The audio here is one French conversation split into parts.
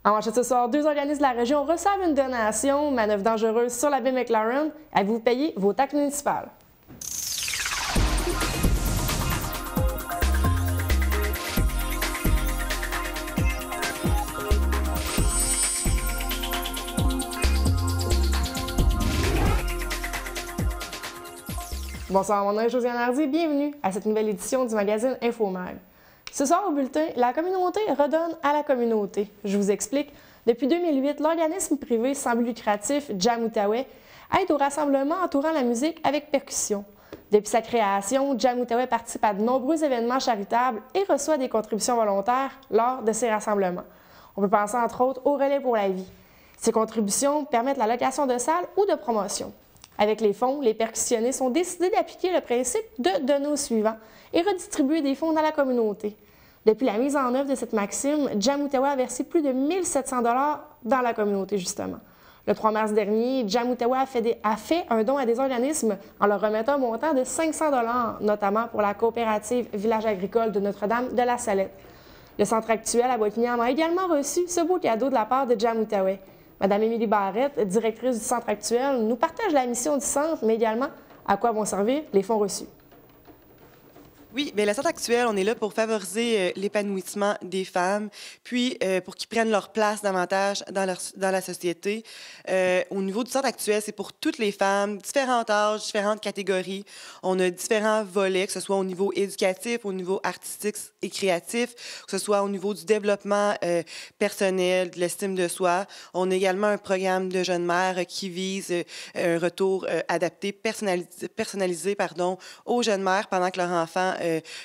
En manchette ce soir, 2 organismes de la région reçoivent une donation, manœuvre dangereuse sur la baie McLaren. Avez-vous payé vos taxes municipales? Bonsoir, mon nom est Josiane Hardy, bienvenue à cette nouvelle édition du magazine InfoMag. Ce soir au bulletin, la communauté redonne à la communauté. Je vous explique. Depuis 2008, l'organisme privé sans but lucratif Jam Outaouais aide au rassemblement entourant la musique avec percussion. Depuis sa création, Jam Outaouais participe à de nombreux événements charitables et reçoit des contributions volontaires lors de ces rassemblements. On peut penser entre autres au Relais pour la vie. Ces contributions permettent la location de salles ou de promotions. Avec les fonds, les percussionnistes ont décidé d'appliquer le principe de donner au suivant et redistribuer des fonds dans la communauté. Depuis la mise en œuvre de cette maxime, Jam Outaouais a versé plus de 1 700 $ dans la communauté, justement. Le 3 mars dernier, Jam Outaouais a fait un don à des organismes en leur remettant un montant de 500 $, notamment pour la coopérative Village agricole de Notre-Dame de la Salette. Le centre actuel à Bois-de-Pignam a également reçu ce beau cadeau de la part de Jam Outaouais. Madame Émilie Barrette, directrice du centre actuel, nous partage la mission du centre, mais également à quoi vont servir les fonds reçus. Oui, bien, le centre actuel, on est là pour favoriser l'épanouissement des femmes, puis pour qu'ils prennent leur place davantage dans la société. Au niveau du centre actuel, c'est pour toutes les femmes, différents âges, différentes catégories. On a différents volets, que ce soit au niveau éducatif, au niveau artistique et créatif, que ce soit au niveau du développement personnel, de l'estime de soi. On a également un programme de jeunes mères qui vise un retour adapté, personnalisé aux jeunes mères pendant que leurs enfants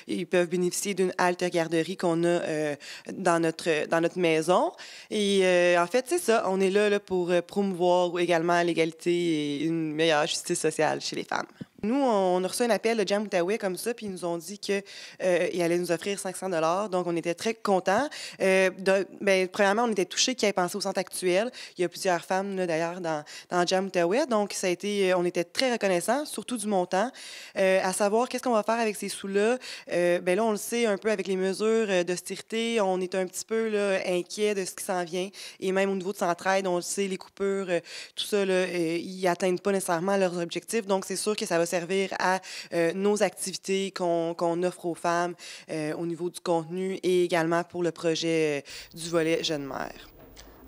ils peuvent bénéficier d'une halte garderie qu'on a dans notre maison. Et en fait, c'est ça, on est là pour promouvoir également l'égalité et une meilleure justice sociale chez les femmes. Nous, on a reçu un appel de Jam Outaouais comme ça, puis ils nous ont dit qu'ils allaient nous offrir 500 $. Donc, on était très contents. Premièrement, on était touchés qu'ils aient pensé au centre actuel. Il y a plusieurs femmes, là, d'ailleurs, dans Jam Outaouais. Donc, on était très reconnaissants, surtout du montant. À savoir, qu'est-ce qu'on va faire avec ces sous-là? Là, on le sait un peu avec les mesures d'austérité. On est un petit peu là, inquiet de ce qui s'en vient. Et même au niveau de Centraide, on le sait, les coupures, tout ça, là, ils n'atteignent pas nécessairement leurs objectifs. Donc, c'est sûr que ça va servir à nos activités qu'on offre aux femmes au niveau du contenu et également pour le projet du volet Jeunes mères.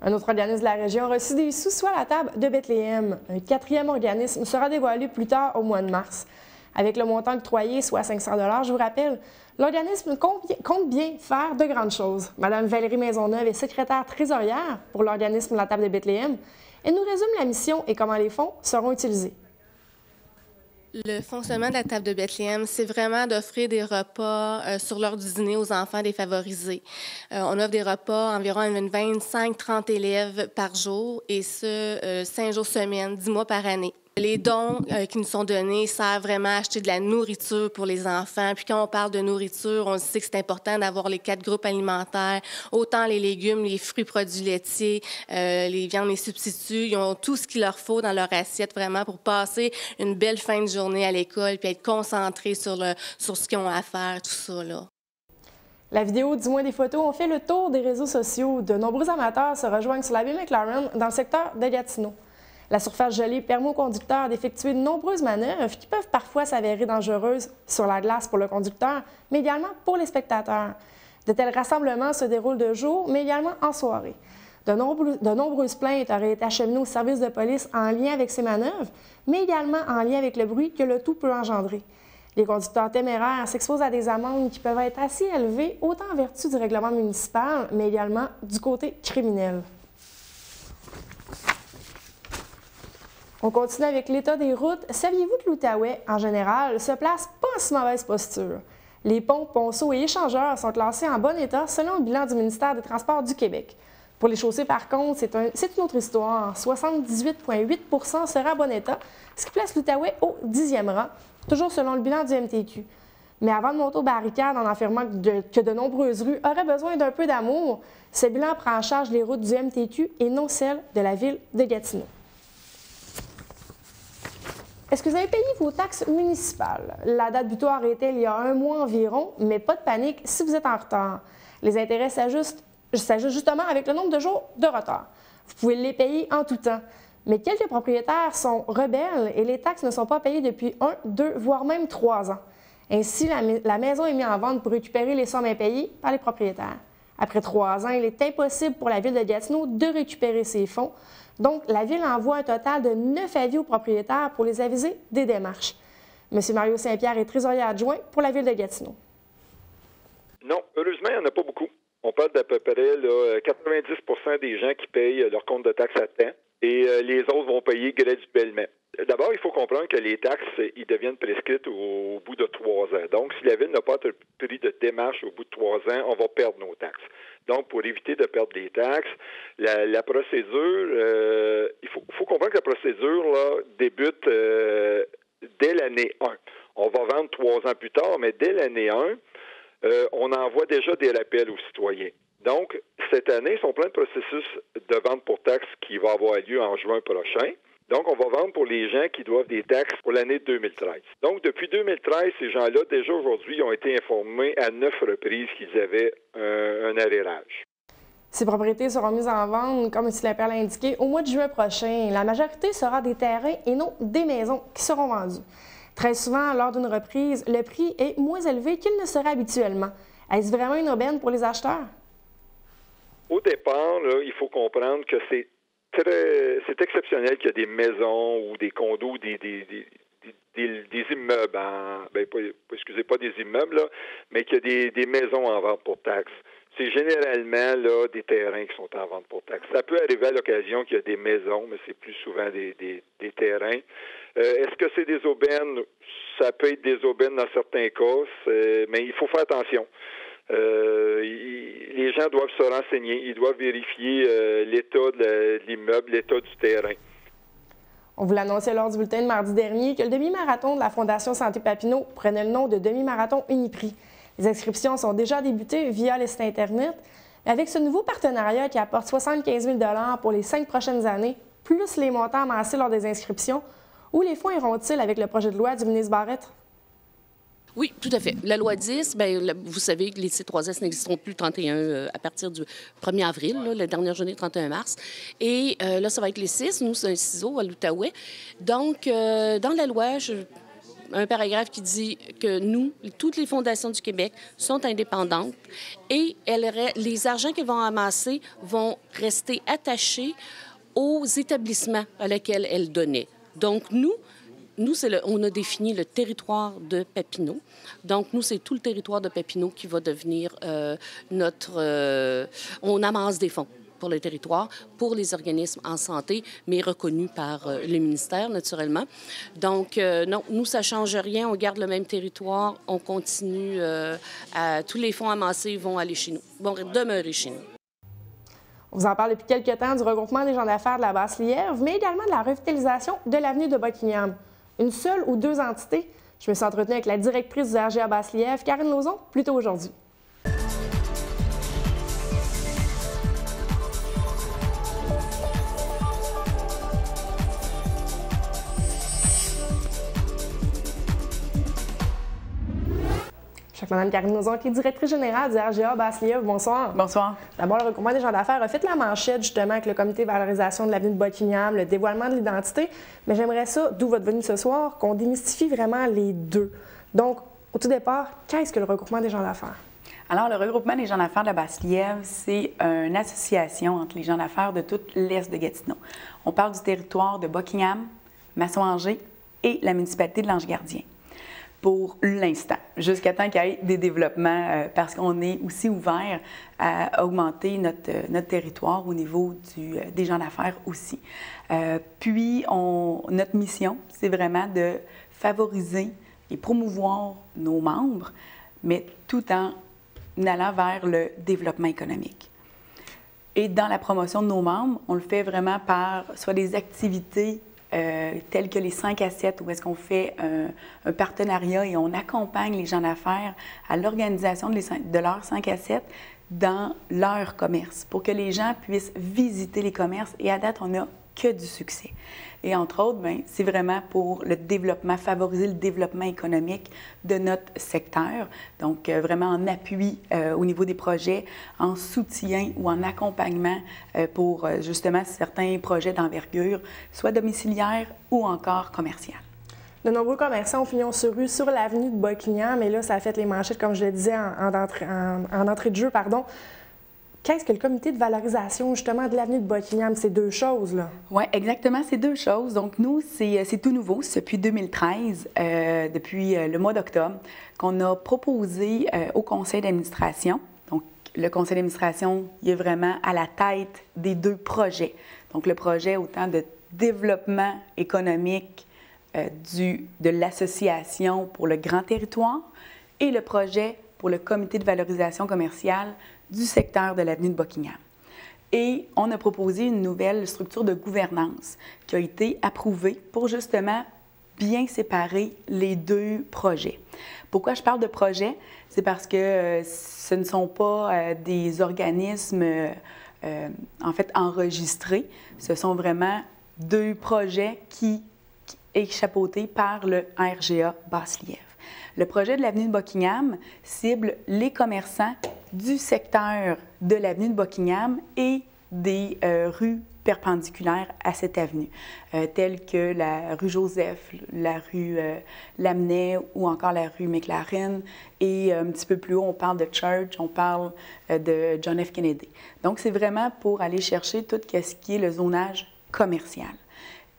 Un autre organisme de la région a reçu des sous soit la table de Bethléem. Un 4e organisme sera dévoilé plus tard au mois de mars. Avec le montant octroyé, soit 500 $, je vous rappelle, l'organisme compte bien faire de grandes choses. Madame Valérie Maisonneuve est secrétaire trésorière pour l'organisme La Table de Bethléem. Elle nous résume la mission et comment les fonds seront utilisés. Le fonctionnement de la table de Bethléem, c'est vraiment d'offrir des repas sur l'heure du dîner aux enfants défavorisés. On offre des repas environ à 25-30 élèves par jour et ce, 5 jours semaine, 10 mois par année. Les dons qui nous sont donnés servent vraiment à acheter de la nourriture pour les enfants. Puis quand on parle de nourriture, on sait que c'est important d'avoir les 4 groupes alimentaires, autant les légumes, les fruits, produits laitiers, les viandes, les substituts. Ils ont tout ce qu'il leur faut dans leur assiette vraiment pour passer une belle fin de journée à l'école puis être concentrés sur ce qu'ils ont à faire, tout ça, là. La vidéo, du moins des photos, ont fait le tour des réseaux sociaux. De nombreux amateurs se rejoignent sur la baie McLaren dans le secteur de Gatineau. La surface gelée permet aux conducteurs d'effectuer de nombreuses manœuvres qui peuvent parfois s'avérer dangereuses sur la glace pour le conducteur, mais également pour les spectateurs. De tels rassemblements se déroulent de jour, mais également en soirée. De nombreuses plaintes auraient été acheminées au service de police en lien avec ces manœuvres, mais également en lien avec le bruit que le tout peut engendrer. Les conducteurs téméraires s'exposent à des amendes qui peuvent être assez élevées, autant en vertu du règlement municipal, mais également du côté criminel. On continue avec l'état des routes. Saviez-vous que l'Outaouais, en général, se place pas en si mauvaise posture? Les ponts, ponceaux et échangeurs sont classés en bon état selon le bilan du ministère des Transports du Québec. Pour les chaussées, par contre, c'est une autre histoire. 78,8 % sera en bon état, ce qui place l'Outaouais au 10e rang, toujours selon le bilan du MTQ. Mais avant de monter aux barricades en affirmant que de nombreuses rues auraient besoin d'un peu d'amour, ce bilan prend en charge les routes du MTQ et non celles de la ville de Gatineau. Est-ce que vous avez payé vos taxes municipales? La date butoir était il y a un mois environ, mais pas de panique si vous êtes en retard. Les intérêts s'ajustent s'ajuste justement avec le nombre de jours de retard. Vous pouvez les payer en tout temps. Mais quelques propriétaires sont rebelles et les taxes ne sont pas payées depuis 1, 2, voire même 3 ans. Ainsi, la maison est mise en vente pour récupérer les sommes impayées par les propriétaires. Après 3 ans, il est impossible pour la Ville de Gatineau de récupérer ces fonds. Donc, la Ville envoie un total de 9 avis aux propriétaires pour les aviser des démarches. M. Mario Saint-Pierre est trésorier adjoint pour la Ville de Gatineau. Non, heureusement, il n'y en a pas beaucoup. On parle d'à peu près là, 90% des gens qui payent leur compte de taxes à temps et les autres vont payer graduellement. D'abord, il faut comprendre que les taxes, ils deviennent prescrites au bout de 3 ans. Donc, si la Ville n'a pas pris de démarche au bout de 3 ans, on va perdre nos taxes. Donc, pour éviter de perdre des taxes, la procédure, il faut comprendre que la procédure là, débute dès l'année 1. On va vendre 3 ans plus tard, mais dès l'année 1, on envoie déjà des rappels aux citoyens. Donc, cette année, ils sont plein de processus de vente pour taxes qui va avoir lieu en juin prochain. Donc, on va vendre pour les gens qui doivent des taxes pour l'année 2013. Donc, depuis 2013, ces gens-là, déjà aujourd'hui, ont été informés à 9 reprises qu'ils avaient un arrérage. Ces propriétés seront mises en vente, comme M. Lapierre l'a indiqué, au mois de juin prochain. La majorité sera des terrains et non des maisons qui seront vendus. Très souvent, lors d'une reprise, le prix est moins élevé qu'il ne serait habituellement. Est-ce vraiment une aubaine pour les acheteurs? Au départ, là, il faut comprendre que c'est exceptionnel qu'il y a des maisons ou des condos, des immeubles, pas des immeubles, là, mais qu'il y a des maisons en vente pour taxes. C'est généralement là, des terrains qui sont en vente pour taxes. Ça peut arriver à l'occasion qu'il y a des maisons, mais c'est plus souvent des terrains. Est-ce que c'est des aubaines? Ça peut être des aubaines dans certains cas, mais il faut faire attention. Les gens doivent se renseigner, ils doivent vérifier l'état de l'immeuble, l'état du terrain. On vous l'annonçait lors du bulletin de mardi dernier que le demi-marathon de la Fondation Santé Papineau prenait le nom de demi-marathon Uniprix. Les inscriptions sont déjà débutées via le site Internet. Mais avec ce nouveau partenariat qui apporte 75 000 $ pour les 5 prochaines années, plus les montants amassés lors des inscriptions, où les fonds iront-ils avec le projet de loi du ministre Barrette? Oui, tout à fait. La loi 10, vous savez que les C3S n'existeront plus le 31 à partir du 1er avril, là, la dernière journée, 31 mars. Et là, ça va être les 6. Nous, c'est un ciseau à l'Outaouais. Donc, dans la loi, un paragraphe qui dit que nous, toutes les fondations du Québec sont indépendantes et les argents qu'elles vont amasser vont rester attachés aux établissements à lesquels elles donnaient. Donc, nous on a défini le territoire de Papineau. Donc, nous, c'est tout le territoire de Papineau qui va devenir on amasse des fonds pour le territoire, pour les organismes en santé, mais reconnus par le ministère, naturellement. Donc, non, nous, ça ne change rien. On garde le même territoire. On continue. Tous les fonds amassés vont aller chez nous, vont demeurer chez nous. On vous en parle depuis quelques temps du regroupement des gens d'affaires de la Basse-Lièvre, mais également de la revitalisation de l'avenue de Buckingham. Une seule ou 2 entités? Je me suis entretenue avec la directrice du RGA Basse-Lièvre, Karine Lauzon, plus tôt aujourd'hui. Mme Karine Lauzon, qui est directrice générale du RGA Basse-Lièvre. Bonsoir. Bonsoir. D'abord, le regroupement des gens d'affaires a fait la manchette justement avec le comité de valorisation de l'avenue de Buckingham, le dévoilement de l'identité. Mais j'aimerais ça, d'où votre venue ce soir, qu'on démystifie vraiment les deux. Donc, au tout départ, qu'est-ce que le regroupement des gens d'affaires? Alors, le regroupement des gens d'affaires de la Basse-Lièvre, c'est une association entre les gens d'affaires de tout l'est de Gatineau. On parle du territoire de Buckingham, Masson-Angers et la municipalité de l'Ange-Gardien. Pour l'instant, jusqu'à temps qu'il y ait des développements, parce qu'on est aussi ouvert à augmenter notre territoire au niveau des gens d'affaires aussi. Puis, notre mission, c'est vraiment de favoriser et promouvoir nos membres, mais tout en allant vers le développement économique. Et dans la promotion de nos membres, on le fait vraiment par soit des activités tels que les 5 à 7, où est-ce qu'on fait un partenariat et on accompagne les gens d'affaires à l'organisation de leurs 5 à 7, dans leur commerce pour que les gens puissent visiter les commerces. Et à date, on n'a que du succès. Et entre autres, bien, c'est vraiment pour le développement, favoriser le développement économique de notre secteur. Donc, vraiment en appui au niveau des projets, en soutien ou en accompagnement pour justement certains projets d'envergure, soit domiciliaires ou encore commerciaux. De nombreux commerçants ont pignon sur rue sur l'avenue de Buckingham, et là, ça a fait les manchettes, comme je le disais, en entrée de jeu, pardon. Qu'est-ce que le comité de valorisation, justement, de l'avenue de Buckingham? C'est deux choses, là. Oui, exactement, c'est deux choses. Donc, nous, c'est tout nouveau, c'est depuis 2013, depuis le mois d'octobre, qu'on a proposé au conseil d'administration. Donc, le conseil d'administration, il est vraiment à la tête des deux projets. Donc, le projet autant de développement économique de l'association pour le grand territoire et le projet pour le comité de valorisation commerciale du secteur de l'avenue de Buckingham. Et on a proposé une nouvelle structure de gouvernance qui a été approuvée pour justement bien séparer les deux projets. Pourquoi je parle de projet? C'est parce que ce ne sont pas des organismes en fait enregistrés. Ce sont vraiment deux projets qui est chapeauté par le RGA Basse-Lièvre. Le projet de l'avenue de Buckingham cible les commerçants du secteur de l'avenue de Buckingham et des rues perpendiculaires à cette avenue, telles que la rue Joseph, la rue Lamennais ou encore la rue McLaren. Et un petit peu plus haut, on parle de Church, on parle de John F. Kennedy. Donc, c'est vraiment pour aller chercher tout ce qui est le zonage commercial.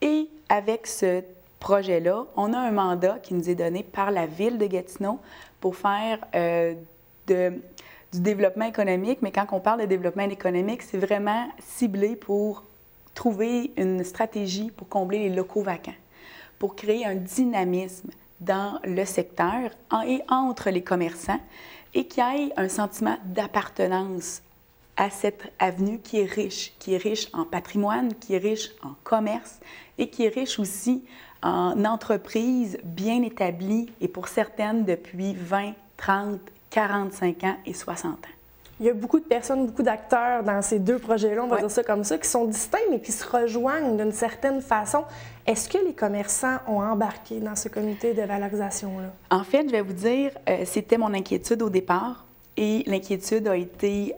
Et avec ce projet-là, on a un mandat qui nous est donné par la Ville de Gatineau pour faire du développement économique, mais quand on parle de développement économique, c'est vraiment ciblé pour trouver une stratégie pour combler les locaux vacants, pour créer un dynamisme dans le secteur et entre les commerçants et qu'il y ait un sentiment d'appartenance à cette avenue qui est riche en patrimoine, qui est riche en commerce et qui est riche aussi en entreprises bien établies et pour certaines depuis 20, 30, 45 ans et 60 ans. Il y a beaucoup de personnes, beaucoup d'acteurs dans ces deux projets-là, on va dire ça comme ça, qui sont distincts mais qui se rejoignent d'une certaine façon. Est-ce que les commerçants ont embarqué dans ce comité de valorisation-là? En fait, je vais vous dire, c'était mon inquiétude au départ et l'inquiétude a été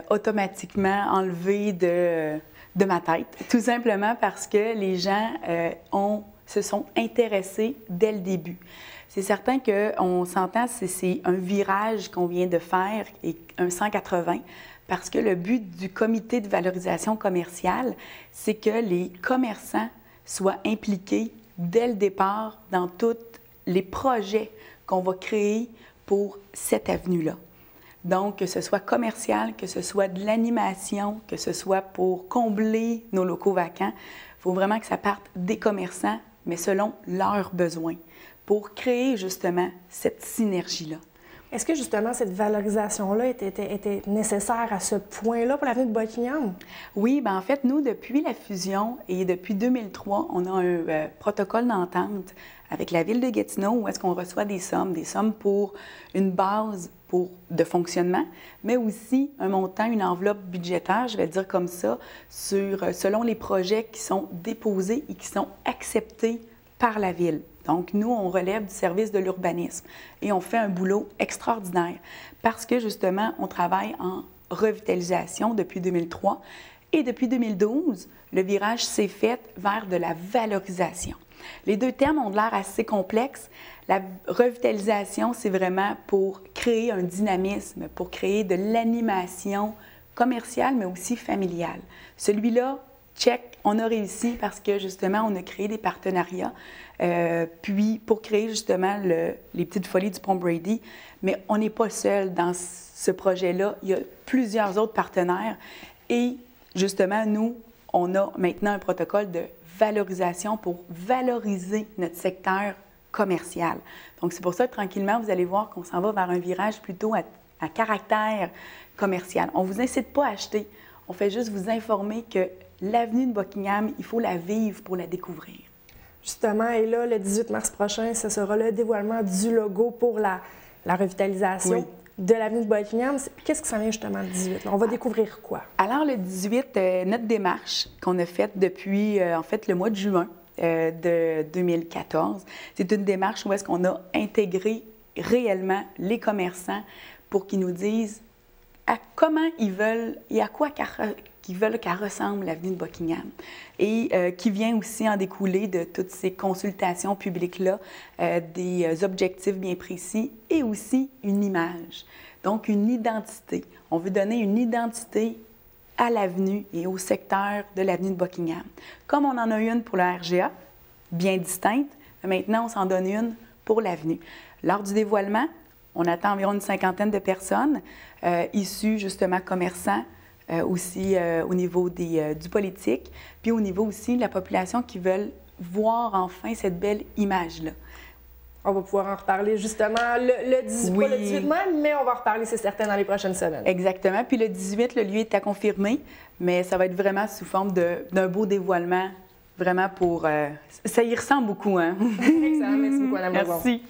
automatiquement enlevée de ma tête, tout simplement parce que les gens se sont intéressés dès le début. C'est certain qu'on s'entend, c'est un virage qu'on vient de faire, et un 180, parce que le but du comité de valorisation commerciale, c'est que les commerçants soient impliqués dès le départ dans tous les projets qu'on va créer pour cette avenue-là. Donc, que ce soit commercial, que ce soit de l'animation, que ce soit pour combler nos locaux vacants, il faut vraiment que ça parte des commerçants, mais selon leurs besoins, pour créer justement cette synergie-là. Est-ce que justement cette valorisation-là était nécessaire à ce point-là pour l'avenue de Buckingham? Oui, bien en fait, nous, depuis la fusion et depuis 2003, on a un protocole d'entente avec la Ville de Gatineau où est-ce qu'on reçoit des sommes pour une base de fonctionnement, mais aussi un montant, une enveloppe budgétaire, je vais dire comme ça, selon les projets qui sont déposés et qui sont acceptés par la Ville. Donc, nous, on relève du service de l'urbanisme et on fait un boulot extraordinaire parce que, justement, on travaille en revitalisation depuis 2003 et depuis 2012, le virage s'est fait vers de la valorisation. Les deux termes ont l'air assez complexes. La revitalisation, c'est vraiment pour créer un dynamisme, pour créer de l'animation commerciale, mais aussi familiale. Celui-là, check, on a réussi parce que, justement, on a créé des partenariats, puis pour créer, justement, les petites folies du Pont Brady. Mais on n'est pas seul dans ce projet-là. Il y a plusieurs autres partenaires. Et, justement, nous, on a maintenant un protocole de valorisation pour valoriser notre secteur commercial. Donc, c'est pour ça que, tranquillement, vous allez voir qu'on s'en va vers un virage plutôt à caractère commercial. On ne vous incite pas à acheter. On fait juste vous informer que l'avenue de Buckingham, il faut la vivre pour la découvrir. Justement, et là, le 18 mars prochain, ce sera le dévoilement du logo pour la revitalisation. Oui. de l'avenue de Buckingham. Qu'est-ce qui s'en vient justement le 18? Là? On va découvrir quoi? Alors, le 18, notre démarche qu'on a faite depuis, en fait, le mois de juin de 2014, c'est une démarche où est-ce qu'on a intégré réellement les commerçants pour qu'ils nous disent à comment ils veulent et à quoi qu'ils veulent qu'elle ressemble l'avenue de Buckingham. Et qui vient aussi en découler de toutes ces consultations publiques-là, des objectifs bien précis et aussi une image. Donc, une identité. On veut donner une identité à l'avenue et au secteur de l'avenue de Buckingham. Comme on en a une pour la RGA, bien distincte, maintenant on s'en donne une pour l'avenue. Lors du dévoilement, on attend environ une 50aine de personnes issues justement commerçants, aussi au niveau du politique, puis au niveau aussi de la population qui veulent voir enfin cette belle image-là. On va pouvoir en reparler justement le 18, oui. Pas le 18 même, mais on va en reparler, c'est certain, dans les prochaines semaines. Exactement. Puis le 18, le lieu est à confirmer, mais ça va être vraiment sous forme d'un beau dévoilement, vraiment pour... ça y ressemble beaucoup, hein? Excellent. Merci beaucoup, Mme Lebon. Merci.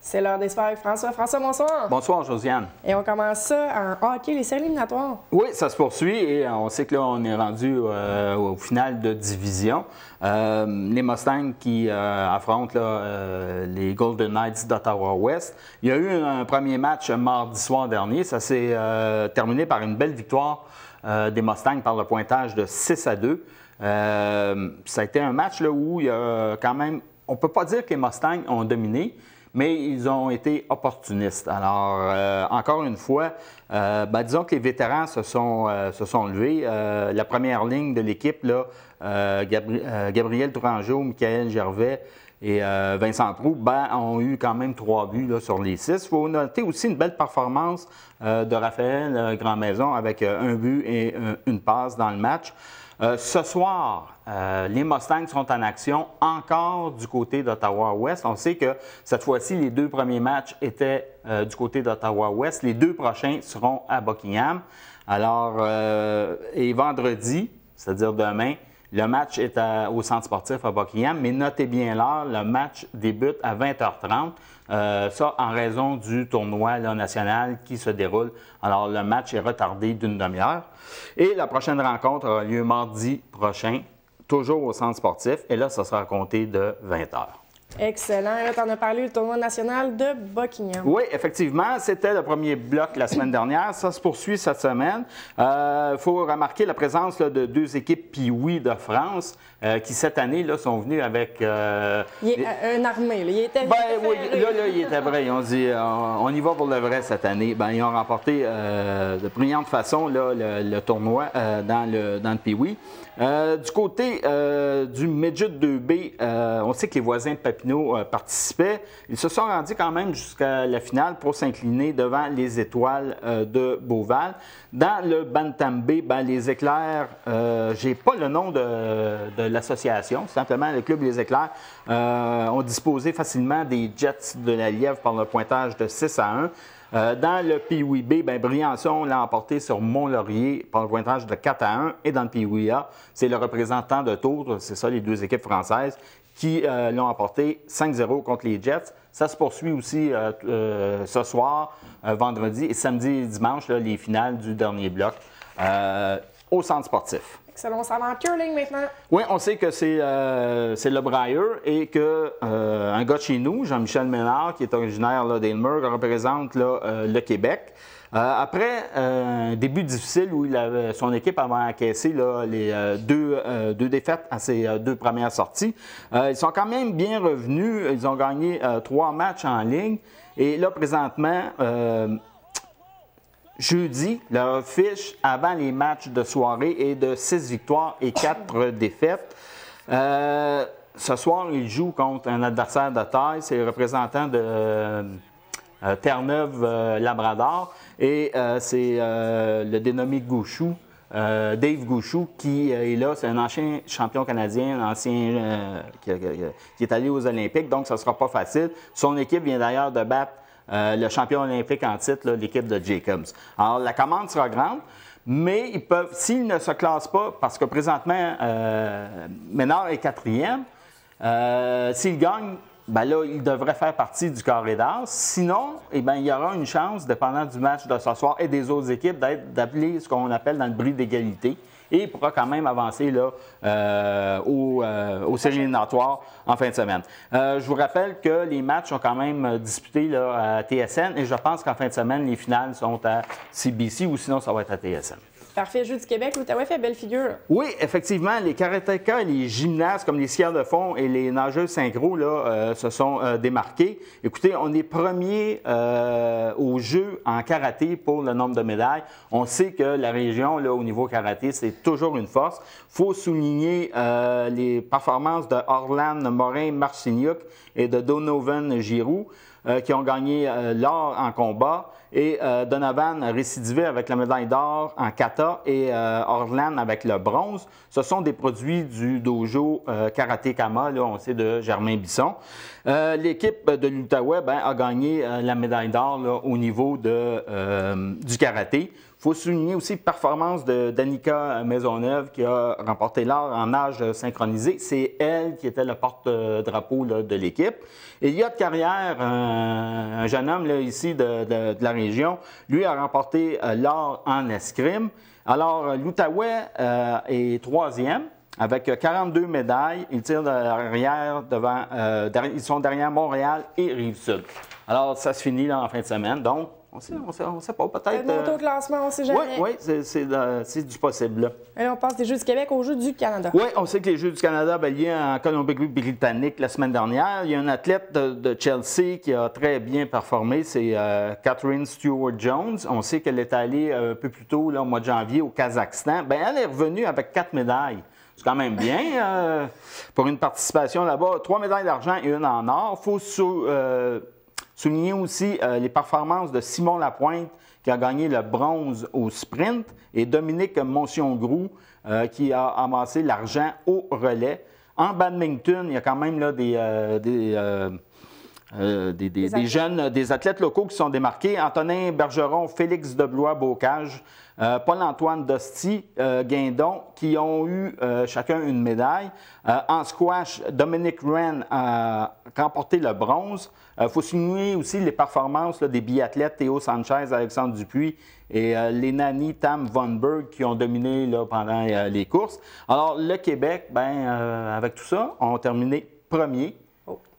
C'est l'heure des sports avec François. François, bonsoir. Bonsoir, Josiane. Et on commence ça en hockey, les séries éliminatoires. Oui, ça se poursuit et on sait que là, on est rendu au final de division. Les Mustangs qui affrontent là, les Golden Knights d'Ottawa-Ouest. Il y a eu un premier match mardi soir dernier. Ça s'est terminé par une belle victoire des Mustangs par le pointage de 6-2. Ça a été un match là, où il y a quand même... On ne peut pas dire que les Mustangs ont dominé, mais ils ont été opportunistes. Alors, encore une fois, disons que les vétérans se sont levés. La première ligne de l'équipe, là, Gabriel Tourangeau, Michael Gervais et Vincent Proulx, ont eu quand même 3 buts là, sur les 6. Il faut noter aussi une belle performance de Raphaël Grandmaison avec un but et une passe dans le match. Ce soir, les Mustangs sont en action encore du côté d'Ottawa-Ouest. On sait que cette fois-ci, les 2 premiers matchs étaient du côté d'Ottawa-Ouest. Les 2 prochains seront à Buckingham. Alors, et vendredi, c'est-à-dire demain, le match est au centre sportif à Buckingham. Mais notez bien l'heure, le match débute à 20h30. Ça, en raison du tournoi là, national qui se déroule. Alors, le match est retardé d'une demi-heure. Et la prochaine rencontre aura lieu mardi prochain, toujours au centre sportif. Et là, ça sera à compter de 20h. Excellent. Là, tu en as parlé, le tournoi national de Buckingham. Oui, effectivement, c'était le premier bloc la semaine dernière. Ça se poursuit cette semaine. Il faut remarquer la présence là, de 2 équipes Pee-Wee de France qui, cette année, là, sont venues avec... Il est un armé, là. Il était oui, là, il était vrai. Ils ont dit, on y va pour le vrai cette année. Ils ont remporté de brillante façon là, le tournoi dans le Pee-Wee. Du côté du Midget 2B, on sait que les voisins de Papineau participaient. Ils se sont rendus quand même jusqu'à la finale pour s'incliner devant les Étoiles de Beauval. Dans le Bantam B, les Éclairs, j'ai pas le nom de l'association, simplement le club Les Éclairs ont disposé facilement des Jets de la Lièvre par le pointage de 6-1. Dans le Pee-Wee B, Briançon l'a emporté sur Mont-Laurier par le pointage de 4-1. Et dans le Pee-Wee A, c'est le représentant de Tours, c'est ça les 2 équipes françaises, qui l'ont emporté 5-0 contre les Jets. Ça se poursuit aussi ce soir, vendredi et samedi et dimanche, là, les finales du dernier bloc au centre sportif. Excellent. Ça va en curling maintenant. Oui, on sait que c'est le brailleur et qu'un gars de chez nous, Jean-Michel Ménard, qui est originaire d'Aylmer, représente là, le Québec. Après un début difficile où son équipe avait encaissé là, les deux défaites à ses 2 premières sorties, ils sont quand même bien revenus. Ils ont gagné 3 matchs en ligne. Et là, présentement, jeudi, leur fiche avant les matchs de soirée est de 6 victoires et 4 défaites. Ce soir, ils jouent contre un adversaire de taille, c'est le représentant de Terre-Neuve-Labrador, et c'est le dénommé Gauchou, Dave Gauchou, qui est là. C'est un ancien champion canadien, un ancien qui est allé aux Olympiques, donc ça ne sera pas facile. Son équipe vient d'ailleurs de battre le champion olympique en titre, l'équipe de Jacobs. Alors, la commande sera grande, mais ils peuvent, s'ils ne se classent pas, parce que présentement, Ménard est 4e, s'ils gagnent, ben là, ils devraient faire partie du carré d'as. Sinon, eh bien, il y aura une chance, dépendant du match de ce soir et des autres équipes, d'appeler ce qu'on appelle dans le bris d'égalité. Et il pourra quand même avancer là, aux séries éliminatoires en fin de semaine. Je vous rappelle que les matchs sont quand même disputés là, à TSN et je pense qu'en fin de semaine, les finales sont à CBC ou sinon, ça va être à TSN. Parfait. Jeux du Québec, l'Outaouais fait belle figure. Oui, effectivement, les karatékas et les gymnastes comme les skieurs de fond et les nageurs synchro là, se sont démarqués. Écoutez, on est premier aux Jeux en karaté pour le nombre de médailles. On sait que la région, là, au niveau karaté, c'est toujours une force. Il faut souligner les performances de Orlan Morin-Marcignoc et de Donovan Giroux qui ont gagné l'or en combat. Et Donovan a récidivé avec la médaille d'or en kata et Orlan avec le bronze. Ce sont des produits du dojo Karaté Kama, là, on sait, de Germain Bisson. L'équipe de l'Outaouais a gagné la médaille d'or au niveau du karaté. Il faut souligner aussi la performance d'Annika Maisonneuve qui a remporté l'or en nage synchronisé. C'est elle qui était le porte-drapeau de l'équipe. Et Elliot Carrière, un jeune homme là, ici de la région, lui a remporté l'or en escrime. Alors, l'Outaouais est 3e avec 42 médailles. Ils tirent derrière, ils sont derrière Montréal et Rive-Sud. Alors, ça se finit là, en fin de semaine. Donc, on ne sait pas, peut-être. Monter au classement, on ne sait jamais. Oui, c'est du possible. Là. Et là, on passe des Jeux du Québec aux Jeux du Canada. Oui, on sait que les Jeux du Canada, il y a en Colombie-Britannique la semaine dernière. Il y a un athlète de Chelsea qui a très bien performé, c'est Catherine Stewart-Jones. On sait qu'elle est allée un peu plus tôt, là, au mois de janvier, au Kazakhstan. Bien, elle est revenue avec 4 médailles. C'est quand même bien pour une participation là-bas. 3 médailles d'argent et 1 en or. Il faut souligner aussi les performances de Simon Lapointe, qui a gagné le bronze au sprint, et Dominique Monsion-Groux, qui a amassé l'argent au relais. En badminton, il y a quand même là, des athlètes locaux qui sont démarqués. Antonin Bergeron, Félix Deblois-Bocage, Paul-Antoine Dosti, Guindon, qui ont eu chacun une médaille. En squash, Dominique Wren a remporté le bronze. Il faut souligner aussi les performances là, des biathlètes Théo Sanchez, Alexandre Dupuis et Lénanie Tam Von Berg qui ont dominé là, pendant les courses. Alors, le Québec, avec tout ça, ont terminé premier.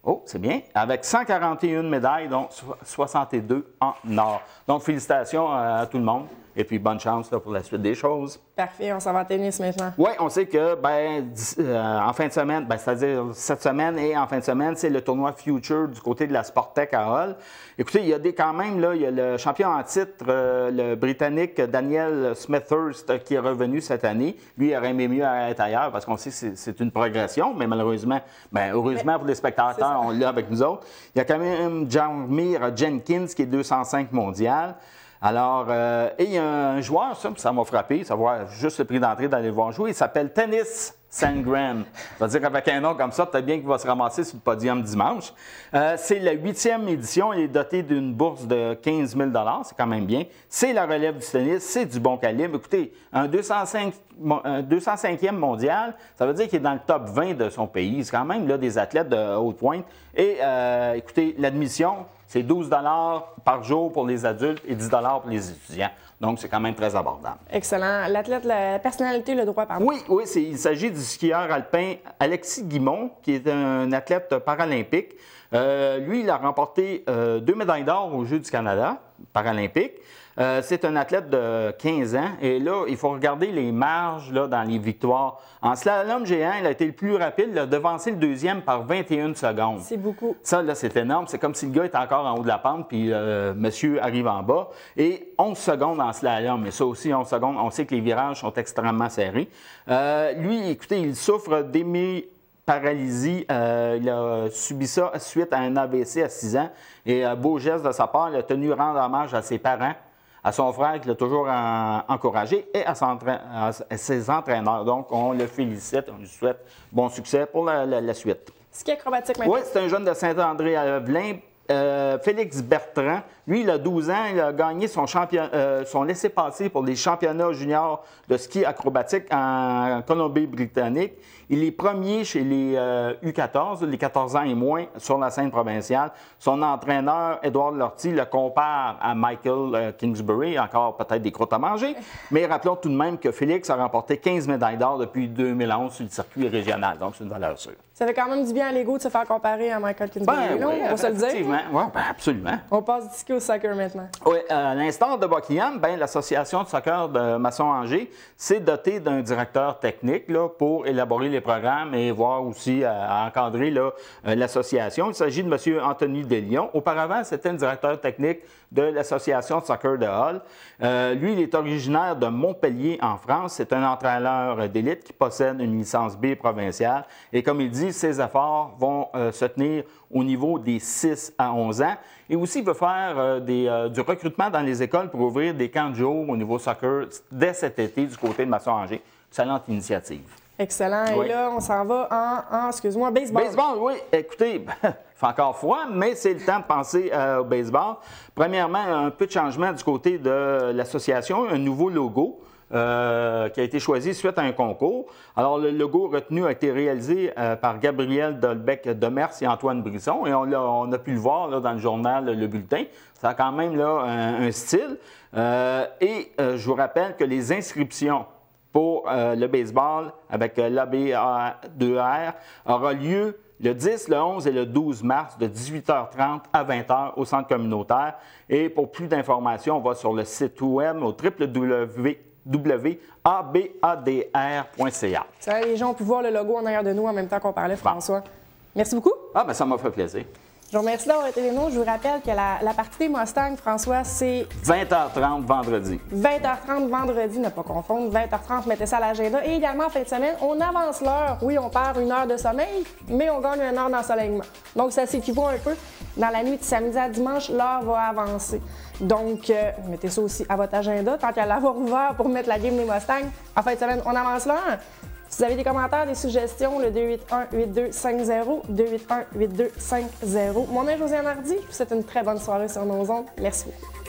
Oh, c'est bien. Avec 141 médailles, dont 62 en or. Donc, félicitations à tout le monde. Et puis, bonne chance là, pour la suite des choses. Parfait, on s'en va en tennis maintenant. Oui, on sait que en fin de semaine, c'est-à-dire cette semaine et en fin de semaine, c'est le tournoi Future du côté de la Sporttech à Hull. Écoutez, il y a quand même, là, il y a le champion en titre, le Britannique Daniel Smethurst, qui est revenu cette année. Lui, il aurait aimé mieux être ailleurs parce qu'on sait que c'est une progression, mais malheureusement, heureusement pour les spectateurs, on l'a avec nous autres. Il y a quand même Jarmir Jenkins, qui est 205 mondial. Alors, et il y a un joueur, ça m'a frappé, ça va juste le prix d'entrée d'aller le voir jouer, il s'appelle Tennis Sandgren. Je veux dire, avec un nom comme ça, peut-être bien qu'il va se ramasser sur le podium dimanche. C'est la 8e édition, il est doté d'une bourse de 15 000 $, c'est quand même bien. C'est la relève du tennis, c'est du bon calibre. Écoutez, un 205e mondial, ça veut dire qu'il est dans le top 20 de son pays. C'est quand même là, des athlètes de haute pointe. Et écoutez, l'admission, c'est 12 $ par jour pour les adultes et 10 $ pour les étudiants. Donc, c'est quand même très abordable. Excellent. L'athlète, la personnalité, le droit, pardon. Oui, il s'agit du skieur alpin Alexis Guimont, qui est un athlète paralympique. Lui, il a remporté 2 médailles d'or aux Jeux du Canada paralympiques. C'est un athlète de 15 ans. Et là, il faut regarder les marges là, dans les victoires. En slalom géant, il a été le plus rapide. Il a devancé le deuxième par 21 secondes. C'est beaucoup. Ça, là, c'est énorme. C'est comme si le gars était encore en haut de la pente, puis monsieur arrive en bas. Et 11 secondes en slalom. Mais ça aussi, 11 secondes, on sait que les virages sont extrêmement serrés. Lui, écoutez, il souffre d'hémiparalysie. Il a subi ça suite à un AVC à 6 ans. Et beau geste de sa part, il a tenu rendre hommage à ses parents, à son frère qui l'a toujours encouragé et à ses entraîneurs. Donc, on le félicite, on lui souhaite bon succès pour la suite. Ski acrobatique maintenant. Oui, c'est un jeune de Saint-André-à-Velin. Félix Bertrand, lui, il a 12 ans, il a gagné son laissez-passer pour les championnats juniors de ski acrobatique en Colombie-Britannique. Il est premier chez les U14, les 14 ans et moins, sur la scène provinciale. Son entraîneur, Édouard Lortie, le compare à Michael Kingsbury, encore peut-être des croûtes à manger. Mais rappelons tout de même que Félix a remporté 15 médailles d'or depuis 2011 sur le circuit régional. Donc, c'est une valeur sûre. Ça fait quand même du bien à l'ego de se faire comparer à Michael Kingsbury, Ben, oui, on va se le dire. Oui, ben, absolument. On passe du ski au soccer maintenant. Oui, à l'instar de Buckingham, l'Association de soccer de Masson-Angers s'est dotée d'un directeur technique là, pour élaborer les programmes et voir aussi à encadrer l'association. Il s'agit de M. Anthony Deslions. Auparavant, c'était un directeur technique de l'Association de soccer de Hull. Lui, il est originaire de Montpellier, en France. C'est un entraîneur d'élite qui possède une licence B provinciale. Et comme il dit, ses efforts vont se tenir au niveau des 6 à 11 ans. Et aussi, il veut faire du recrutement dans les écoles pour ouvrir des camps de jour au niveau soccer dès cet été du côté de Masson-Angers. Excellente initiative. Excellent. Oui. Et là, on s'en va en excuse-moi, baseball. Baseball, oui. Écoutez, il fait encore froid, mais c'est le temps de penser au baseball. Premièrement, un peu de changement du côté de l'association, un nouveau logo. Qui a été choisi suite à un concours. Alors, le logo retenu a été réalisé par Gabriel Dolbec-Demers et Antoine Brisson, et on a pu le voir là, dans le journal Le Bulletin. Ça a quand même là, un style. Je vous rappelle que les inscriptions pour le baseball avec l'ABA2R aura lieu le 10, le 11 et le 12 mars de 18h30 à 20h au centre communautaire. Et pour plus d'informations, on va sur le site web au www.abadr.ca. Les gens ont pu voir le logo en arrière de nous en même temps qu'on parlait, François. Merci beaucoup. Ah, ben ça m'a fait plaisir. Je vous remercie d'avoir été avec nous. Je vous rappelle que la partie des Mustangs, François, c'est 20h30 vendredi. 20h30 vendredi, ne pas confondre. 20h30, mettez ça à l'agenda. Et également, en fin de semaine, on avance l'heure. Oui, on perd 1 heure de sommeil, mais on gagne 1 heure d'ensoleillement. Donc, ça s'équivaut un peu. Dans la nuit de samedi à dimanche, l'heure va avancer. Donc, mettez ça aussi à votre agenda, tant qu'à l'avoir ouvert pour mettre la game des Mustangs. En fin de semaine, on avance l'heure. Si vous avez des commentaires, des suggestions, le 281-8250, 281-8250. Mon nom est Josiane Hardy. Je vous souhaite une très bonne soirée sur nos ondes. Merci beaucoup.